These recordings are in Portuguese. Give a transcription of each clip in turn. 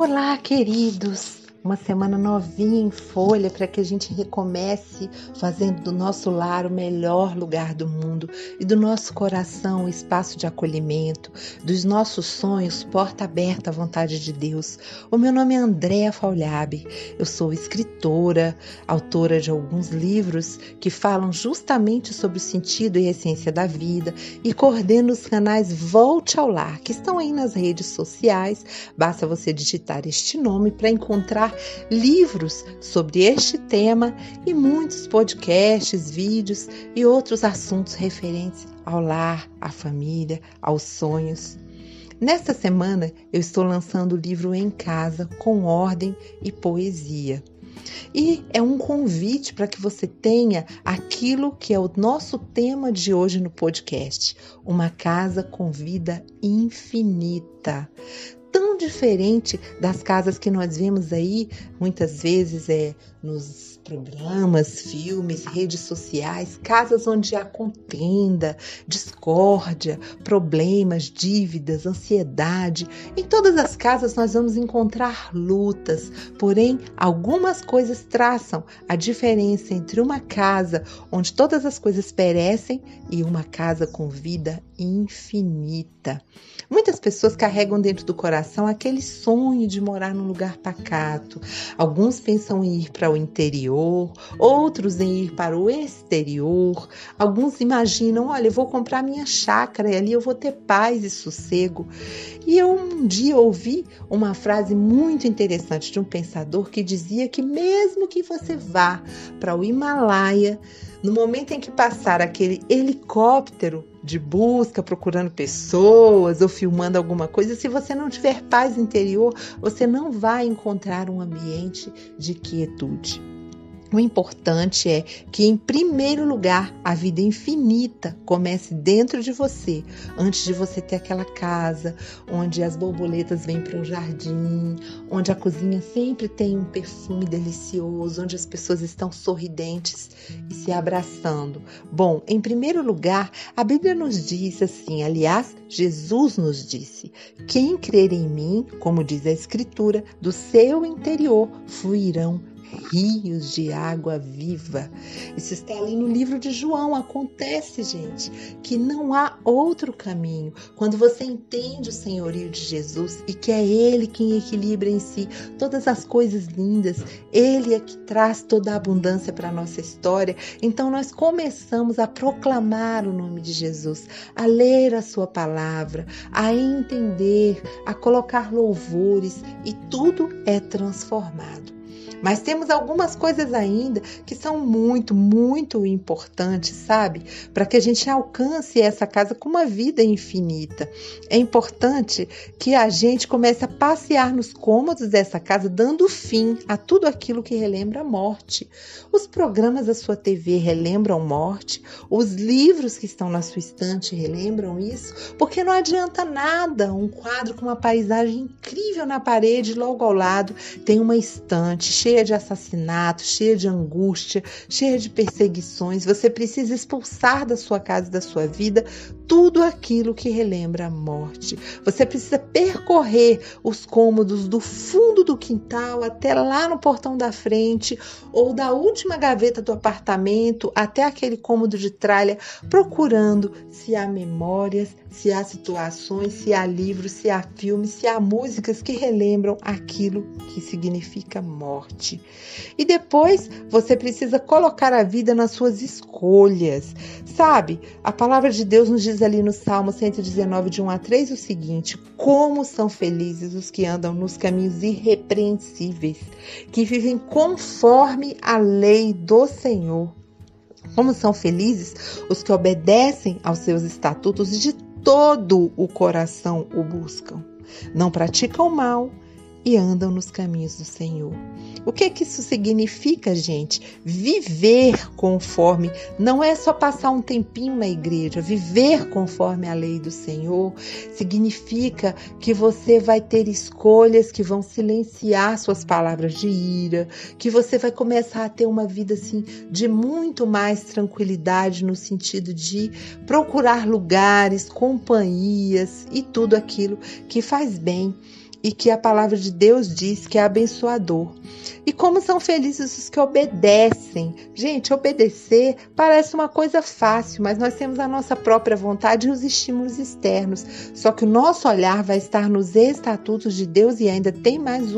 Olá, queridos! Uma semana novinha em folha para que a gente recomece fazendo do nosso lar o melhor lugar do mundo e do nosso coração o espaço de acolhimento, dos nossos sonhos porta aberta à vontade de Deus. O meu nome é Andréa Faulhabe, eu sou escritora, autora de alguns livros que falam justamente sobre o sentido e a essência da vida e coordeno os canais Volte ao Lar, que estão aí nas redes sociais. Basta você digitar este nome para encontrar livros sobre este tema e muitos podcasts, vídeos e outros assuntos referentes ao lar, à família, aos sonhos. Nesta semana eu estou lançando o livro Em Casa com Ordem e Poesia. E é um convite para que você tenha aquilo que é o nosso tema de hoje no podcast, uma casa com vida infinita. Tão diferente das casas que nós vemos aí, muitas vezes nos programas, filmes, redes sociais, casas onde há contenda, discórdia, problemas, dívidas, ansiedade. Em todas as casas nós vamos encontrar lutas, porém algumas coisas traçam a diferença entre uma casa onde todas as coisas perecem e uma casa com vida infinita. Muitas pessoas carregam dentro do coração aquele sonho de morar num lugar pacato. Alguns pensam em ir para o interior, outros em ir para o exterior. Alguns imaginam, olha, eu vou comprar minha chácara e ali eu vou ter paz e sossego. E eu um dia ouvi uma frase muito interessante de um pensador que dizia que mesmo que você vá para o Himalaia, no momento em que passar aquele helicóptero de busca, procurando pessoas ou filmando alguma coisa, se você não tiver paz interior, você não vai encontrar um ambiente de quietude. O importante é que, em primeiro lugar, a vida infinita comece dentro de você, antes de você ter aquela casa onde as borboletas vêm para um jardim, onde a cozinha sempre tem um perfume delicioso, onde as pessoas estão sorridentes e se abraçando. Bom, em primeiro lugar, a Bíblia nos diz assim, aliás, Jesus nos disse: quem crer em mim, como diz a Escritura, do seu interior fluirão rios de água viva. Isso está ali no livro de João. Acontece, gente, que não há outro caminho. Quando você entende o senhorio de Jesus e que é Ele quem equilibra em si todas as coisas lindas, Ele é que traz toda a abundância para a nossa história, então nós começamos a proclamar o nome de Jesus, a ler a sua palavra, a entender, a colocar louvores e tudo é transformado. Mas temos algumas coisas ainda que são muito, muito importantes, sabe? Para que a gente alcance essa casa com uma vida infinita. É importante que a gente comece a passear nos cômodos dessa casa, dando fim a tudo aquilo que relembra a morte. Os programas da sua TV relembram morte? Os livros que estão na sua estante relembram isso? Porque não adianta nada um quadro com uma paisagem incrível na parede, logo ao lado tem uma estante cheia de assassinatos, cheia de angústia, cheia de perseguições. Você precisa expulsar da sua casa e da sua vida tudo aquilo que relembra a morte. Você precisa percorrer os cômodos do fundo do quintal até lá no portão da frente ou da última gaveta do apartamento até aquele cômodo de tralha, procurando se há memórias, se há situações, se há livros, se há filmes, se há músicas que relembram aquilo que significa morte. E depois você precisa colocar a vida nas suas escolhas. Sabe, a palavra de Deus nos diz ali no Salmo 119, de 1 a 3, o seguinte: como são felizes os que andam nos caminhos irrepreensíveis, que vivem conforme a lei do Senhor. Como são felizes os que obedecem aos seus estatutos e de todo o coração o buscam. Não praticam o mal e andam nos caminhos do Senhor. O que isso significa, gente? Viver conforme, não é só passar um tempinho na igreja. Viver conforme a lei do Senhor significa que você vai ter escolhas que vão silenciar suas palavras de ira, que você vai começar a ter uma vida assim de muito mais tranquilidade, no sentido de procurar lugares, companhias e tudo aquilo que faz bem. e que a palavra de Deus diz que é abençoador. E como são felizes os que obedecem. Gente, obedecer parece uma coisa fácil, mas nós temos a nossa própria vontade e os estímulos externos. Só que o nosso olhar vai estar nos estatutos de Deus e ainda tem mais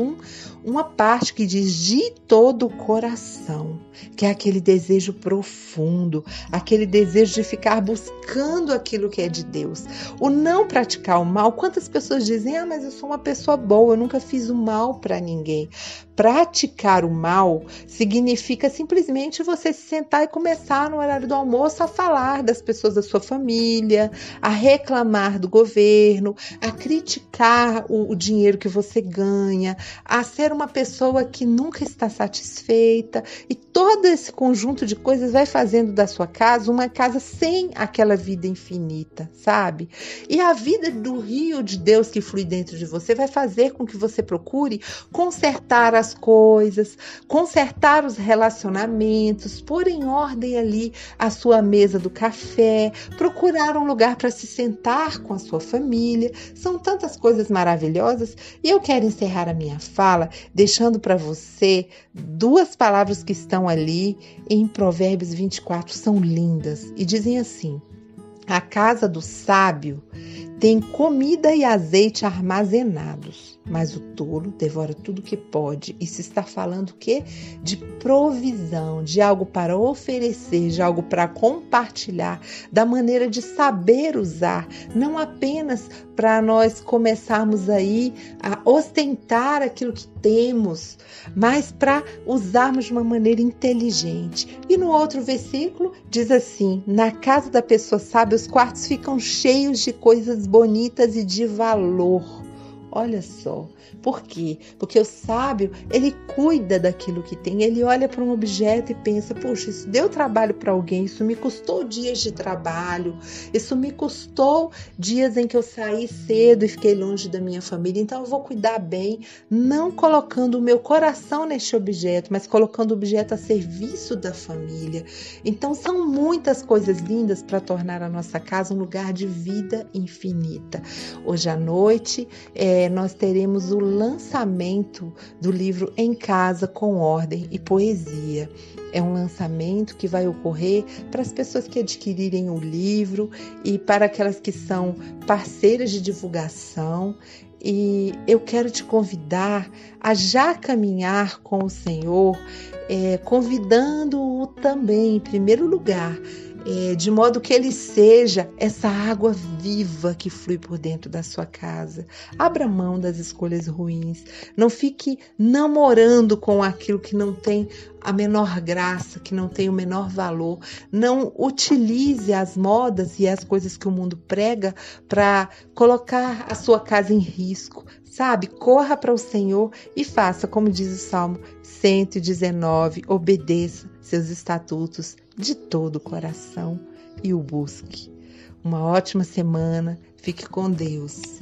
uma parte que diz de todo o coração, que é aquele desejo profundo, aquele desejo de ficar buscando aquilo que é de Deus. O não praticar o mal, quantas pessoas dizem, mas eu sou uma pessoa boa, eu nunca fiz o mal para ninguém. Praticar o mal significa simplesmente você se sentar e começar no horário do almoço a falar das pessoas da sua família, a reclamar do governo, a criticar o dinheiro que você ganha, a ser uma pessoa que nunca está satisfeita, e todo esse conjunto de coisas vai fazendo da sua casa uma casa sem aquela vida infinita, sabe? E a vida do rio de Deus que flui dentro de você vai fazer com que você procure consertar as coisas, consertar os relacionamentos, pôr em ordem ali a sua mesa do café, procurar um lugar para se sentar com a sua família. São tantas coisas maravilhosas, e eu quero encerrar a minha fala deixando para você duas palavras que estão ali em Provérbios 24, são lindas e dizem assim: a casa do sábio tem comida e azeite armazenados, mas o tolo devora tudo que pode. Isso está falando o quê? De provisão, de algo para oferecer, de algo para compartilhar, da maneira de saber usar, não apenas para nós começarmos aí a ostentar aquilo que temos, mas para usarmos de uma maneira inteligente. E no outro versículo diz assim: na casa da pessoa sábia os quartos ficam cheios de coisas bonitas e de valor. Olha só, por quê? Porque o sábio, ele cuida daquilo que tem, ele olha para um objeto e pensa, poxa, isso deu trabalho para alguém, isso me custou dias de trabalho, isso me custou dias em que eu saí cedo e fiquei longe da minha família, então eu vou cuidar bem, não colocando o meu coração neste objeto, mas colocando o objeto a serviço da família. Então são muitas coisas lindas para tornar a nossa casa um lugar de vida infinita. Hoje à noite, nós teremos o lançamento do livro Em Casa com Ordem e Poesia. É um lançamento que vai ocorrer para as pessoas que adquirirem o livro e para aquelas que são parceiras de divulgação. E eu quero te convidar a já caminhar com o Senhor, convidando-o também, em primeiro lugar, de modo que ele seja essa água viva que flui por dentro da sua casa. Abra mão das escolhas ruins. Não fique namorando com aquilo que não tem a menor graça, que não tem o menor valor. Não utilize as modas e as coisas que o mundo prega para colocar a sua casa em risco. Sabe? Corra para o Senhor e faça, como diz o Salmo 119, obedeça seus estatutos de todo o coração e o busque. Uma ótima semana, fique com Deus.